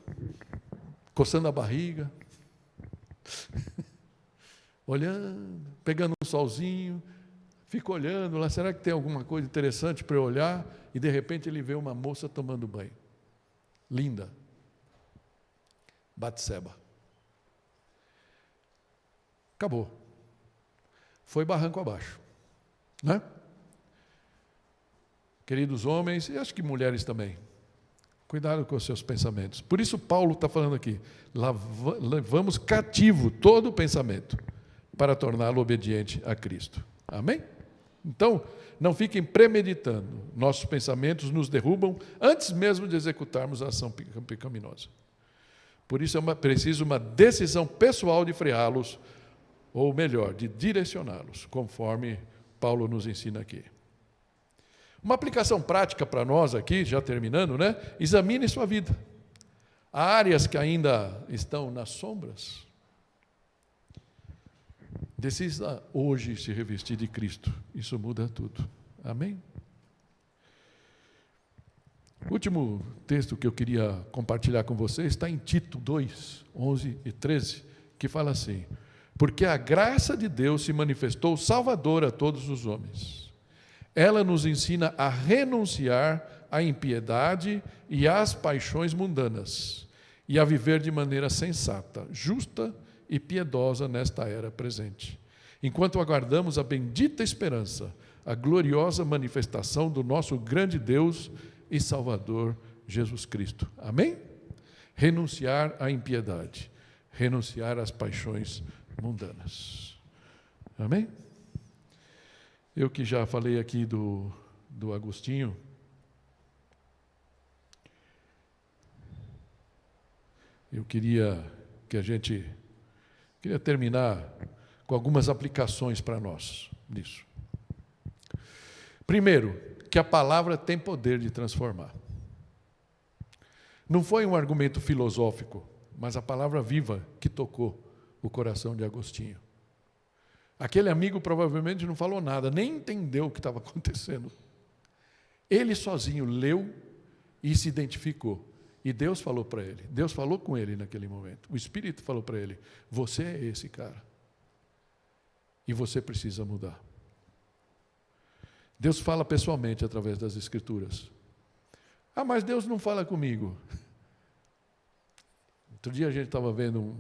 coçando a barriga, olhando, pegando um solzinho, fica olhando lá, será que tem alguma coisa interessante para eu olhar? E de repente ele vê uma moça tomando banho, linda, Batseba. Acabou. Foi barranco abaixo. Né? Queridos homens, e acho que mulheres também, cuidado com os seus pensamentos. Por isso Paulo está falando aqui, levamos cativo todo o pensamento para torná-lo obediente a Cristo. Amém? Então, não fiquem premeditando. Nossos pensamentos nos derrubam antes mesmo de executarmos a ação pecaminosa. Por isso é preciso uma decisão pessoal de freá-los, ou melhor, de direcioná-los, conforme Paulo nos ensina aqui. Uma aplicação prática para nós aqui, já terminando, né? Examine sua vida. Há áreas que ainda estão nas sombras. Decida hoje se revestir de Cristo. Isso muda tudo. Amém? O último texto que eu queria compartilhar com vocês está em Tito 2, 11 e 13, que fala assim: porque a graça de Deus se manifestou salvadora a todos os homens. Ela nos ensina a renunciar à impiedade e às paixões mundanas, e a viver de maneira sensata, justa e piedosa nesta era presente, enquanto aguardamos a bendita esperança, a gloriosa manifestação do nosso grande Deus e Salvador, Jesus Cristo. Amém? Renunciar à impiedade, renunciar às paixões mundanas. Amém? Eu que já falei aqui do Agostinho, eu queria terminar com algumas aplicações para nós nisso. Primeiro, que a palavra tem poder de transformar. Não foi um argumento filosófico, mas a palavra viva que tocou o coração de Agostinho. Aquele amigo provavelmente não falou nada, nem entendeu o que estava acontecendo. Ele sozinho leu e se identificou. E Deus falou para ele, Deus falou com ele naquele momento. O Espírito falou para ele: você é esse cara. E você precisa mudar. Deus fala pessoalmente através das Escrituras. Ah, mas Deus não fala comigo. Outro dia a gente estava vendo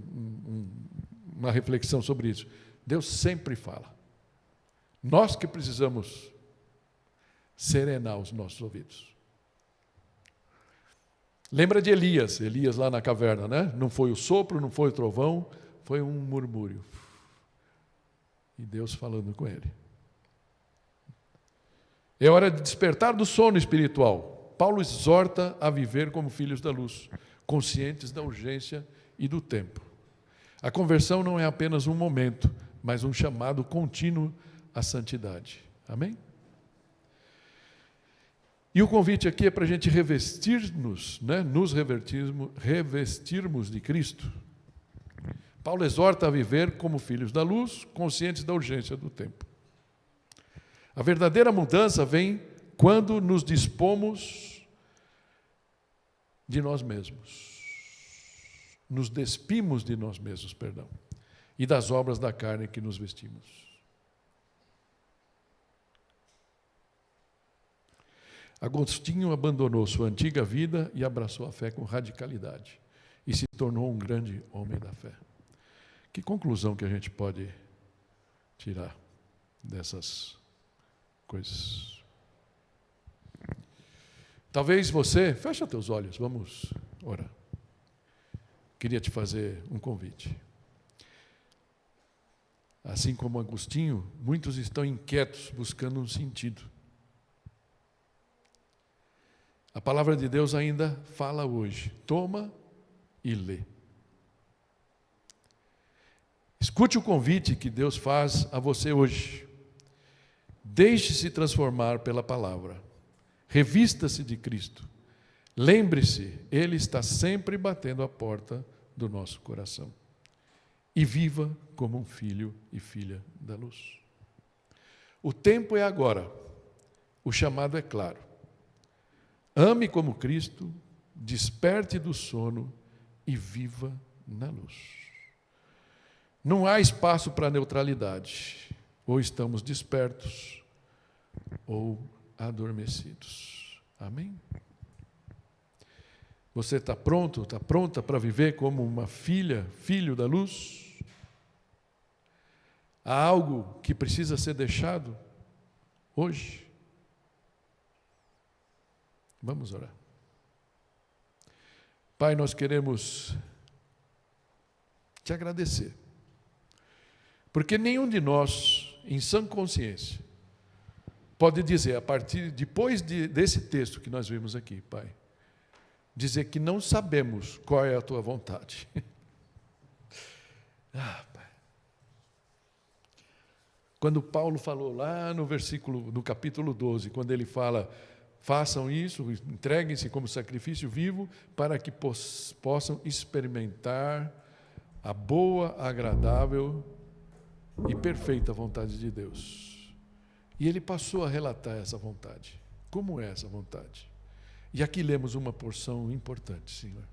uma reflexão sobre isso. Deus sempre fala. Nós que precisamos serenar os nossos ouvidos. Lembra de Elias lá na caverna, né? Não foi o sopro, não foi o trovão, foi um murmúrio. E Deus falando com ele. É hora de despertar do sono espiritual. Paulo exorta a viver como filhos da luz, conscientes da urgência e do tempo. A conversão não é apenas um momento, mas um chamado contínuo à santidade. Amém? E o convite aqui é para a gente revestir-nos, né? Nos revestirmos de Cristo. Paulo exorta a viver como filhos da luz, conscientes da urgência do tempo. A verdadeira mudança vem quando nos dispomos de nós mesmos. Nos despimos de nós mesmos, e das obras da carne que nos vestimos. Agostinho abandonou sua antiga vida e abraçou a fé com radicalidade e se tornou um grande homem da fé. Que conclusão que a gente pode tirar dessas coisas? Talvez você, fecha teus olhos, vamos orar. Queria te fazer um convite. Assim como Agostinho, muitos estão inquietos, buscando um sentido. A palavra de Deus ainda fala hoje. Toma e lê. Escute o convite que Deus faz a você hoje. Deixe-se transformar pela palavra. Revista-se de Cristo. Lembre-se, Ele está sempre batendo a porta do nosso coração. E viva como um filho e filha da luz. O tempo é agora. O chamado é claro. Ame como Cristo, desperte do sono e viva na luz. Não há espaço para neutralidade. Ou estamos despertos, ou adormecidos. Amém? Você está pronto, está pronta para viver como uma filha, filho da luz? Há algo que precisa ser deixado hoje? Vamos orar. Pai, nós queremos te agradecer, porque nenhum de nós, em sã consciência, pode dizer, depois desse texto que nós vimos aqui, Pai, dizer que não sabemos qual é a tua vontade. Pai. Quando Paulo falou lá no capítulo 12, quando ele fala: façam isso, entreguem-se como sacrifício vivo, para que possam experimentar a boa, agradável e perfeita vontade de Deus. E ele passou a relatar essa vontade. Como é essa vontade? E aqui lemos uma porção importante, Senhor.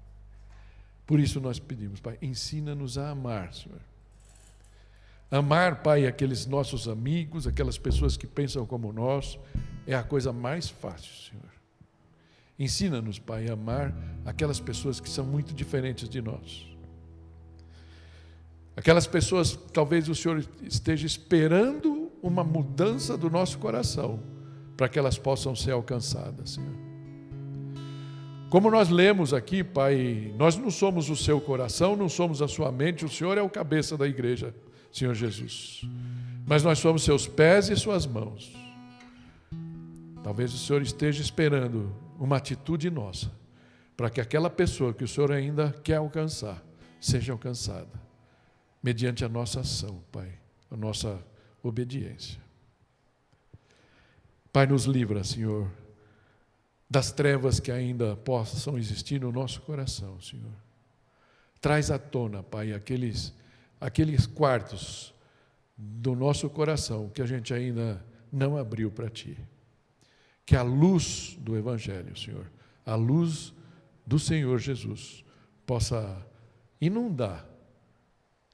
Por isso nós pedimos, Pai, ensina-nos a amar, Senhor. Amar, Pai, aqueles nossos amigos, aquelas pessoas que pensam como nós, é a coisa mais fácil, Senhor. Ensina-nos, Pai, a amar aquelas pessoas que são muito diferentes de nós. Aquelas pessoas, talvez o Senhor esteja esperando uma mudança do nosso coração, para que elas possam ser alcançadas, Senhor. Como nós lemos aqui, Pai, nós não somos o seu coração, não somos a sua mente, o Senhor é o cabeça da igreja, Senhor Jesus. Mas nós somos seus pés e suas mãos. Talvez o Senhor esteja esperando uma atitude nossa, para que aquela pessoa que o Senhor ainda quer alcançar, seja alcançada, mediante a nossa ação, Pai, a nossa obediência. Pai, nos livra, Senhor, das trevas que ainda possam existir no nosso coração, Senhor. Traz à tona, Pai, aqueles quartos do nosso coração que a gente ainda não abriu para Ti. Que a luz do Evangelho, Senhor, a luz do Senhor Jesus, possa inundar,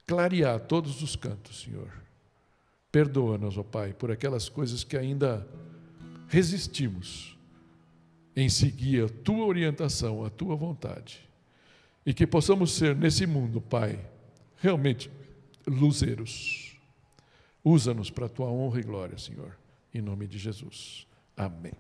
clarear todos os cantos, Senhor. Perdoa-nos, ó Pai, por aquelas coisas que ainda resistimos em seguir a Tua orientação, a Tua vontade. E que possamos ser, nesse mundo, Pai, realmente luzeiros. Usa-nos para a Tua honra e glória, Senhor, em nome de Jesus. Amém.